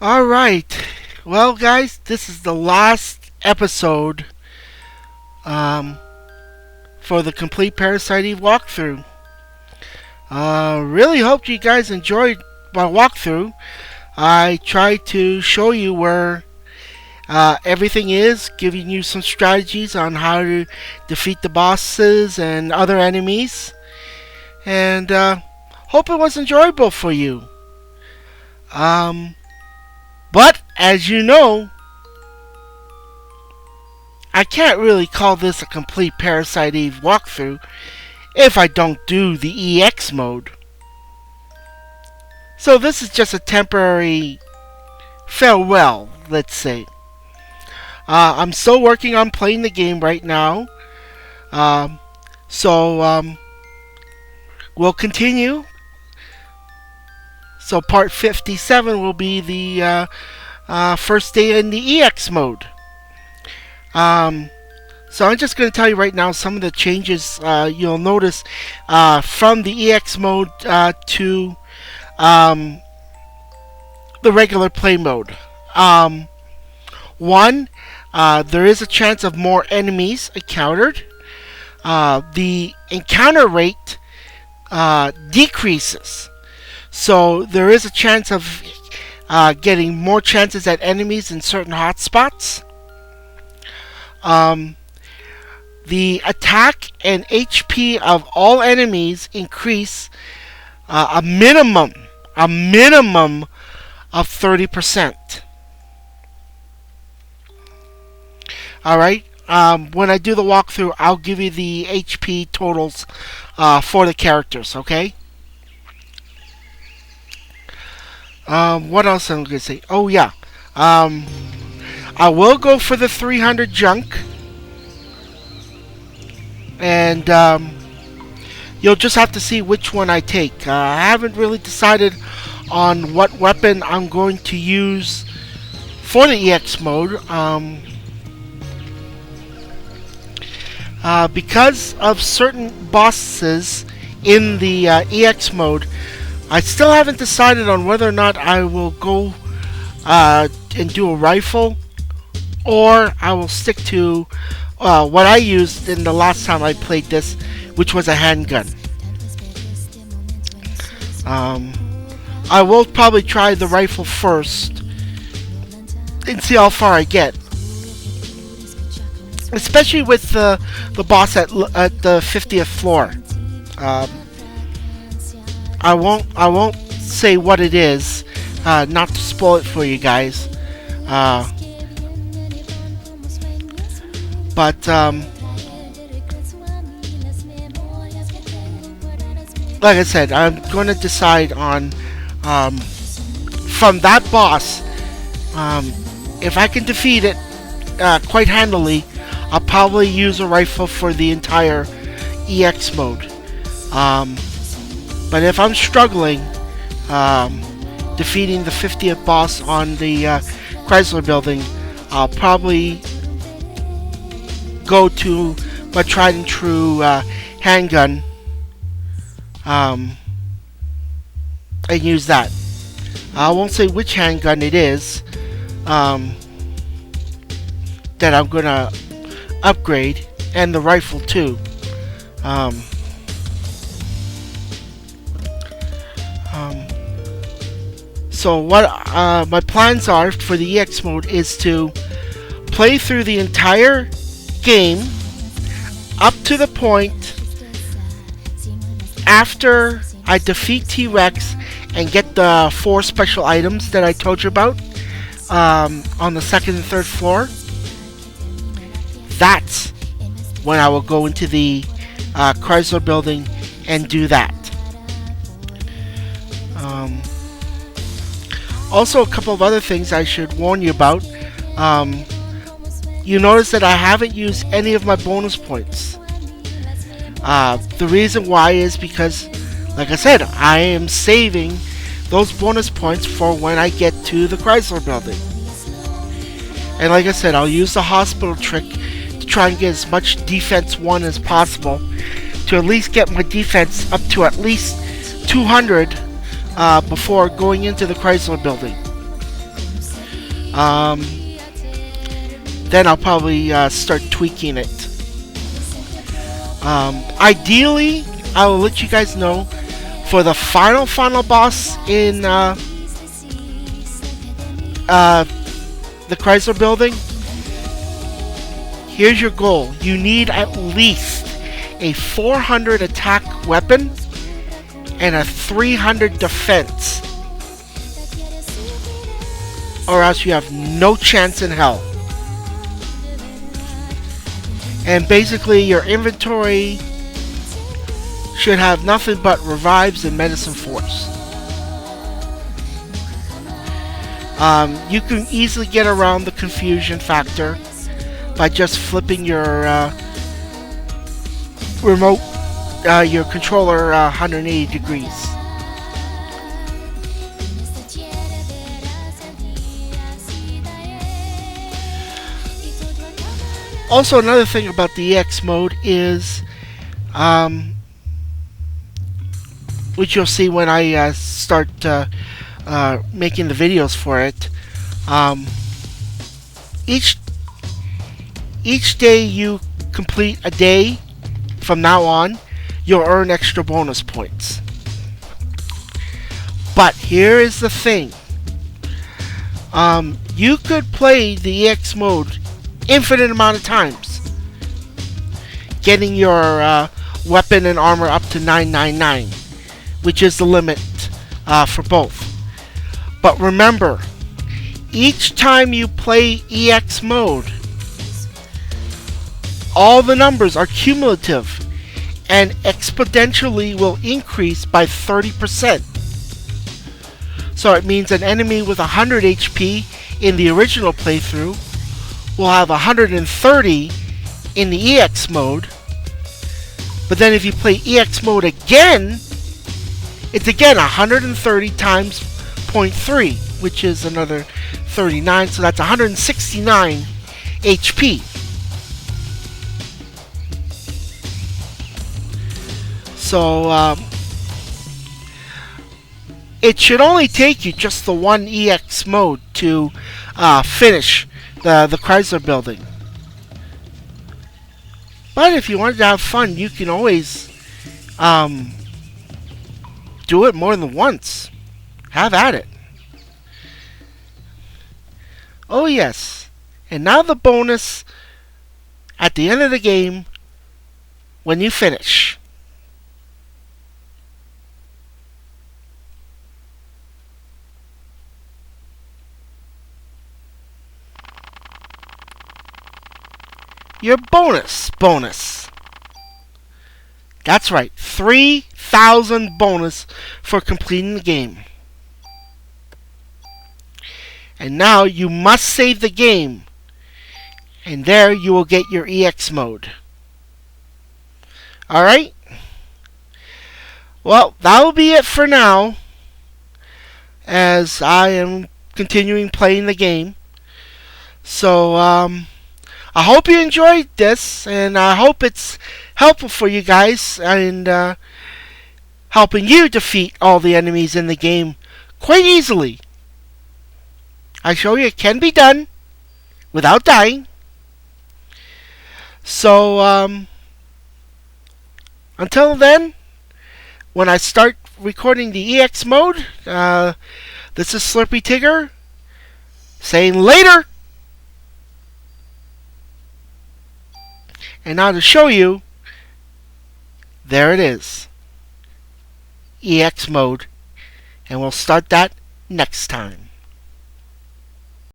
Alright. Well, guys, this is the last episode um, for the complete Parasite Eve walkthrough. Really hope you guys enjoyed my walkthrough. I tried to show you where everything is, giving you some strategies on how to defeat the bosses and other enemies. And hope it was enjoyable for you. Um, but, as you know, I can't really call this a complete Parasite Eve walkthrough if I don't do the EX mode. So this is just a temporary farewell, let's say. I'm still working on playing the game right now. Um, so we'll continue. So part 57 will be the first day in the EX mode. So I'm just going to tell you right now some of the changes you'll notice from the EX mode to um, the regular play mode. One, there is a chance of more enemies encountered. The encounter rate decreases. So there is a chance of getting more chances at enemies in certain hotspots. The attack and HP of all enemies increase a minimum of 30%. Alright, when I do the walkthrough, I'll give you the HP totals for the characters, okay? What else am I going to say? Oh, yeah. I will go for the 300 junk. And you'll just have to see which one I take. I haven't really decided on what weapon I'm going to use for the EX mode. Because of certain bosses in the EX mode, I still haven't decided on whether or not I will go and do a rifle, or I will stick to what I used in the last time I played this, which was a handgun. I will probably try the rifle first and see how far I get. Especially with the boss at the 50th floor. I won't say what it is, not to spoil it for you guys. But like I said, I'm going to decide on from that boss. If I can defeat it quite handily, I'll probably use a rifle for the entire EX mode. But if I'm struggling defeating the 50th boss on the Chrysler building, I'll probably go to my tried and true handgun and use that. I won't say which handgun it is that I'm gonna upgrade, and the rifle too. So what my plans are for the EX mode is to play through the entire game up to the point after I defeat T-Rex and get the 4 special items that I told you about on the second and third floor. That's when I will go into the Chrysler building and do that. Also, a couple of other things I should warn you about. You notice that I haven't used any of my bonus points. The reason why is because, like I said, I am saving those bonus points for when I get to the Chrysler building. And like I said, I'll use the hospital trick to try and get as much defense 1 as possible, to at least get my defense up to at least 200 before going into the Chrysler building. Um, then I'll probably start tweaking it. Ideally, I will let you guys know for the final boss in the Chrysler building. Here's your goal. You need at least a 400 attack weapon and a 300 defense, or else you have no chance in hell. And basically your inventory should have nothing but revives and medicine force. You can easily get around the confusion factor by just flipping your remote, your controller 180 degrees. Also, another thing about the EX mode is, which you'll see when I start making the videos for it. Each day you complete a day from now on, you'll earn extra bonus points. But here is the thing. You could play the EX mode infinite amount of times, getting your weapon and armor up to 999, which is the limit for both. But remember, each time you play EX mode, all the numbers are cumulative and exponentially will increase by 30%. So it means an enemy with 100 HP in the original playthrough will have 130 in the EX mode. But then if you play EX mode again, it's again 130 times 0.3, which is another 39, so that's 169 HP. So it should only take you just the one EX mode to finish the Chrysler building. But if you wanted to have fun, you can always do it more than once. Have at it. Oh yes. And now the bonus at the end of the game when you finish. Your bonus. That's right, 3,000 bonus for completing the game. And now you must save the game, and there you will get your EX mode. Alright? Well, that will be it for now, as I am continuing playing the game. So, I hope you enjoyed this, and I hope it's helpful for you guys, and helping you defeat all the enemies in the game quite easily. I show you it can be done without dying. So, until then, when I start recording the EX mode, this is Slurpy Tigger saying later. And now to show you, there it is, EX mode, and we'll start that next time.